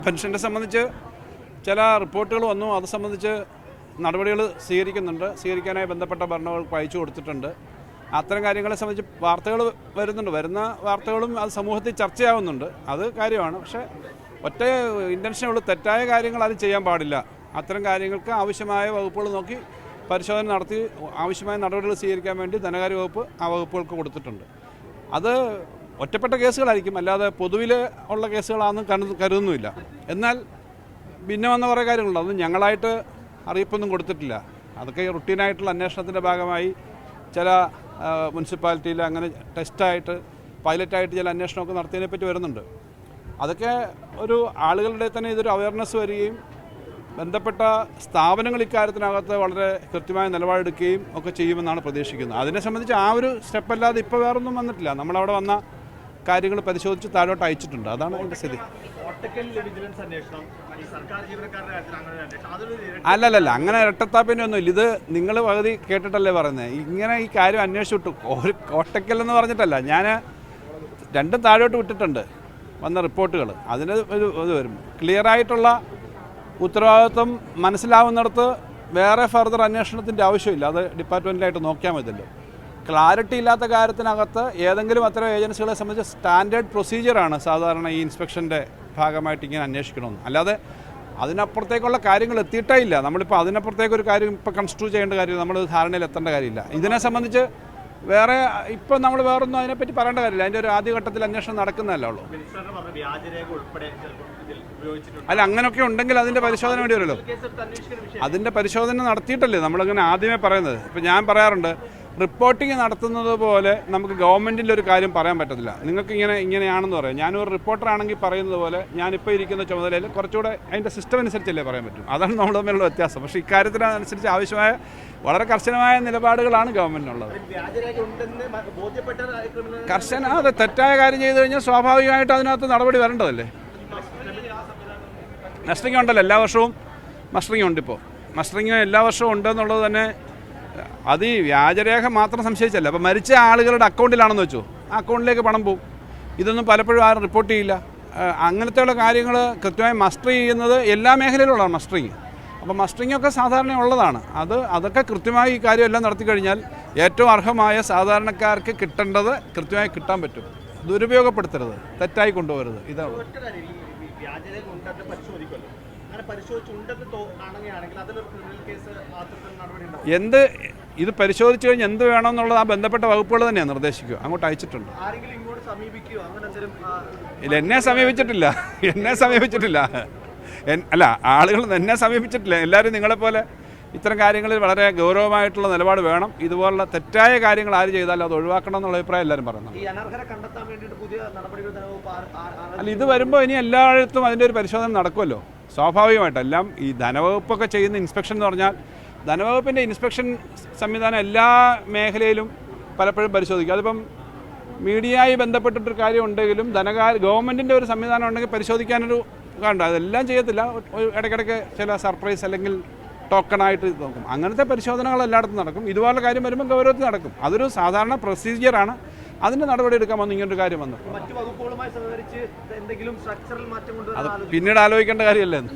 പെൻഷനെ സംബന്ധിച്ച് ചില റിപ്പോർട്ടുകൾ വന്നു. അത് സംബന്ധിച്ച് നടപടികൾ സ്വീകരിക്കാനായി ബന്ധപ്പെട്ട ഭരണകൂടങ്ങൾക്ക് അയച്ചു കൊടുത്തിട്ടുണ്ട്. അത്തരം കാര്യങ്ങളെ സംബന്ധിച്ച് വാർത്തകൾ വരുന്ന വാർത്തകളും അത് സമൂഹത്തിൽ ചർച്ചയാവുന്നുണ്ട്. അത് കാര്യമാണ്. പക്ഷേ ഒറ്റ ഇൻറ്റൻഷനുള്ള തെറ്റായ കാര്യങ്ങൾ ആരും ചെയ്യാൻ പാടില്ല. അത്തരം കാര്യങ്ങൾക്ക് ആവശ്യമായ വകുപ്പുകൾ നോക്കി പരിശോധന നടത്തി ആവശ്യമായ നടപടികൾ സ്വീകരിക്കാൻ വേണ്ടി ധനകാര്യ വകുപ്പ് ആ വകുപ്പുകൾക്ക് കൊടുത്തിട്ടുണ്ട്. അത് ഒറ്റപ്പെട്ട കേസുകളായിരിക്കും, അല്ലാതെ പൊതുവിൽ ഉള്ള കേസുകളാണെന്ന് കരുതുന്നുമില്ല. എന്നാൽ പിന്നെ വന്ന കുറേ കാര്യങ്ങളുണ്ട്. അതൊന്നും ഞങ്ങളായിട്ട് അറിയിപ്പൊന്നും കൊടുത്തിട്ടില്ല. അതൊക്കെ റുട്ടീനായിട്ടുള്ള അന്വേഷണത്തിൻ്റെ ഭാഗമായി ചില മുനിസിപ്പാലിറ്റിയിൽ അങ്ങനെ ടെസ്റ്റായിട്ട് പൈലറ്റായിട്ട് ചില അന്വേഷണമൊക്കെ നടത്തിയതിനെപ്പറ്റി വരുന്നുണ്ട്. അതൊക്കെ ഒരു ആളുകളുടെ തന്നെ ഇതൊരു അവയർനെസ് വരികയും ബന്ധപ്പെട്ട സ്ഥാപനങ്ങൾ ഇക്കാര്യത്തിനകത്ത് വളരെ കൃത്യമായ നിലപാടെടുക്കുകയും ഒക്കെ ചെയ്യുമെന്നാണ് പ്രതീക്ഷിക്കുന്നത്. അതിനെ സംബന്ധിച്ച് ആ ഒരു സ്റ്റെപ്പല്ലാതെ ഇപ്പോൾ വേറൊന്നും വന്നിട്ടില്ല. നമ്മളവിടെ വന്ന കാര്യങ്ങൾ പരിശോധിച്ച് താഴോട്ട് അയച്ചിട്ടുണ്ട്. അതാണ് അതിൻ്റെ സ്ഥിതി. അല്ലല്ല, അങ്ങനെ ഇരട്ടത്താപ്പിൻ്റെ ഒന്നുമില്ല. ഇത് നിങ്ങൾ പകുതി കേട്ടിട്ടല്ലേ പറയുന്നത്. ഇങ്ങനെ ഈ കാര്യം അന്വേഷിച്ചിട്ടു ഒരു കോട്ടക്കൽ എന്ന് പറഞ്ഞിട്ടല്ല, ഞാൻ രണ്ടും താഴോട്ട് വിട്ടിട്ടുണ്ട് വന്ന റിപ്പോർട്ടുകൾ. അതിന് ഒരു ഇത് വരും. ക്ലിയറായിട്ടുള്ള ഉത്തരവാദിത്വം മനസ്സിലാവുന്നിടത്ത് വേറെ ഫർദർ അന്വേഷണത്തിൻ്റെ ആവശ്യമില്ല. അത് ഡിപ്പാർട്ട്മെൻറ്റിലായിട്ട് നോക്കിയാൽ മതിയല്ലോ. ക്ലാരിറ്റി ഇല്ലാത്ത കാര്യത്തിനകത്ത് ഏതെങ്കിലും അത്തരം ഏജൻസികളെ സംബന്ധിച്ച് സ്റ്റാൻഡേർഡ് പ്രൊസീജിയറാണ് സാധാരണ ഈ ഇൻസ്പെക്ഷൻ്റെ ഭാഗമായിട്ട് ഇങ്ങനെ അന്വേഷിക്കണമെന്ന്. അല്ലാതെ അതിനപ്പുറത്തേക്കുള്ള കാര്യങ്ങൾ എത്തിയിട്ടേ ഇല്ല. നമ്മളിപ്പോൾ അതിനപ്പുറത്തേക്കൊരു കാര്യം ഇപ്പോൾ കൺസ്ട്രൂ ചെയ്യേണ്ട കാര്യമില്ല. നമ്മൾ ധാരണയിൽ എത്തേണ്ട കാര്യമില്ല. ഇതിനെ സംബന്ധിച്ച് വേറെ ഇപ്പം നമ്മൾ വേറൊന്നും അതിനെപ്പറ്റി പറയേണ്ട കാര്യമില്ല. അതിൻ്റെ ഒരു ആദ്യഘട്ടത്തിൽ അന്വേഷണം നടക്കുന്നതല്ലേ ഉള്ളൂ. അല്ല, അങ്ങനെയൊക്കെ ഉണ്ടെങ്കിൽ അതിൻ്റെ പരിശോധന വേണ്ടി വരുമല്ലോ. അതിൻ്റെ പരിശോധന നടത്തിയിട്ടല്ലേ നമ്മളിങ്ങനെ ആദ്യമേ പറയുന്നത്. ഇപ്പം ഞാൻ പറയാറുണ്ട്, റിപ്പോർട്ടിങ് നടത്തുന്നത് പോലെ നമുക്ക് ഗവൺമെൻറ്റിൻ്റെ ഒരു കാര്യം പറയാൻ പറ്റത്തില്ല. നിങ്ങൾക്ക് ഇങ്ങനെയാണെന്ന് പറയാം. ഞാനൊരു റിപ്പോർട്ടറാണെങ്കിൽ പറയുന്നത് പോലെ ഞാനിപ്പോൾ ഇരിക്കുന്ന ചുമതലയിൽ കുറച്ചുകൂടെ അതിൻ്റെ സിസ്റ്റം അനുസരിച്ചല്ലേ പറയാൻ പറ്റും. അതാണ് നമ്മൾ തമ്മിലുള്ള വ്യത്യാസം. പക്ഷേ ഇക്കാര്യത്തിനനുസരിച്ച് ആവശ്യമായ വളരെ കർശനമായ നിലപാടുകളാണ് ഗവൺമെൻറ്റിനുള്ളത്. അത് തെറ്റായ കാര്യം ചെയ്തു കഴിഞ്ഞാൽ സ്വാഭാവികമായിട്ട് അതിനകത്ത് നടപടി വരേണ്ടതല്ലേ. മസ്റ്ററിങ് ഉണ്ടല്ലോ, എല്ലാ വർഷവും മസ്റ്ററിങ് ഉണ്ട്. ഇപ്പോൾ മസ്റ്ററിങ് എല്ലാ വർഷവും ഉണ്ടെന്നുള്ളത് തന്നെ അത് ഈ വ്യാജരേഖ മാത്രം സംശയിച്ചല്ല. അപ്പോൾ മരിച്ച ആളുകളുടെ അക്കൗണ്ടിലാണെന്ന് വെച്ചോ, ആ അക്കൗണ്ടിലേക്ക് പണം പോകും. ഇതൊന്നും പലപ്പോഴും ആരും റിപ്പോർട്ട് ചെയ്യില്ല. അങ്ങനത്തെയുള്ള കാര്യങ്ങൾ കൃത്യമായി മസ്റ്റർ ചെയ്യുന്നത് എല്ലാ മേഖലയിലുള്ളതാണ് മസ്റ്ററിങ്. അപ്പോൾ മസ്റ്ററിങ്ങൊക്കെ സാധാരണ ഉള്ളതാണ്. അതൊക്കെ കൃത്യമായി ഈ കാര്യമെല്ലാം നടത്തി കഴിഞ്ഞാൽ ഏറ്റവും അർഹമായ സാധാരണക്കാർക്ക് കിട്ടേണ്ടത് കൃത്യമായി കിട്ടാൻ പറ്റും. ദുരുപയോഗപ്പെടുത്തരുത്, തെറ്റായി കൊണ്ടുപോകരുത്. ഇതാണ് ഇത് പരിശോധിച്ച് കഴിഞ്ഞ് എന്ത് വേണമെന്നുള്ളത് ആ ബന്ധപ്പെട്ട വകുപ്പുകൾ തന്നെയാണ് നിർദ്ദേശിക്കുക. അങ്ങോട്ട് അയച്ചിട്ടുണ്ട്. ഇല്ല, എന്നെ സമീപിച്ചിട്ടില്ല. അല്ല, ആളുകൾ എന്നെ സമീപിച്ചിട്ടില്ല. എല്ലാവരും നിങ്ങളെപ്പോലെ ഇത്തരം കാര്യങ്ങളിൽ വളരെ ഗൗരവമായിട്ടുള്ള നിലപാട് വേണം. ഇതുപോലുള്ള തെറ്റായ കാര്യങ്ങൾ ആര് ചെയ്താലും അത് ഒഴിവാക്കണം എന്നുള്ള അഭിപ്രായം എല്ലാവരും പറയുന്നു. അല്ല, ഇത് വരുമ്പോൾ ഇനി എല്ലായിടത്തും അതിൻ്റെ ഒരു പരിശോധന നടക്കുമല്ലോ സ്വാഭാവികമായിട്ടെല്ലാം. ഈ ധനവകുപ്പൊക്കെ ചെയ്യുന്ന ഇൻസ്പെക്ഷൻ എന്ന് പറഞ്ഞാൽ ധനവകുപ്പിൻ്റെ ഇൻസ്പെക്ഷൻ സംവിധാനം എല്ലാ മേഖലയിലും പലപ്പോഴും പരിശോധിക്കും. അതിപ്പം മീഡിയയുമായി ബന്ധപ്പെട്ടിട്ടൊരു കാര്യം ഉണ്ടെങ്കിലും ഗവൺമെൻറ്റിൻ്റെ ഒരു സംവിധാനം ഉണ്ടെങ്കിൽ പരിശോധിക്കാനൊരു കണ്ടോ. അതെല്ലാം ചെയ്യത്തില്ല. ഇടയ്ക്കിടയ്ക്ക് ചില സർപ്രൈസ് അല്ലെങ്കിൽ ടോക്കണായിട്ട് നോക്കും. അങ്ങനത്തെ പരിശോധനകൾ എല്ലായിടത്തും നടക്കും. ഇതുപോലുള്ള കാര്യം വരുമ്പോൾ ഗൗരവത്തിൽ നടക്കും. അതൊരു സാധാരണ പ്രൊസീജിയറാണ്. അതിൻ്റെ നടപടി എടുക്കാൻ വന്നു ഇങ്ങനൊരു കാര്യം വന്നു. അത് പിന്നീട് ആലോചിക്കേണ്ട കാര്യമല്ലേ.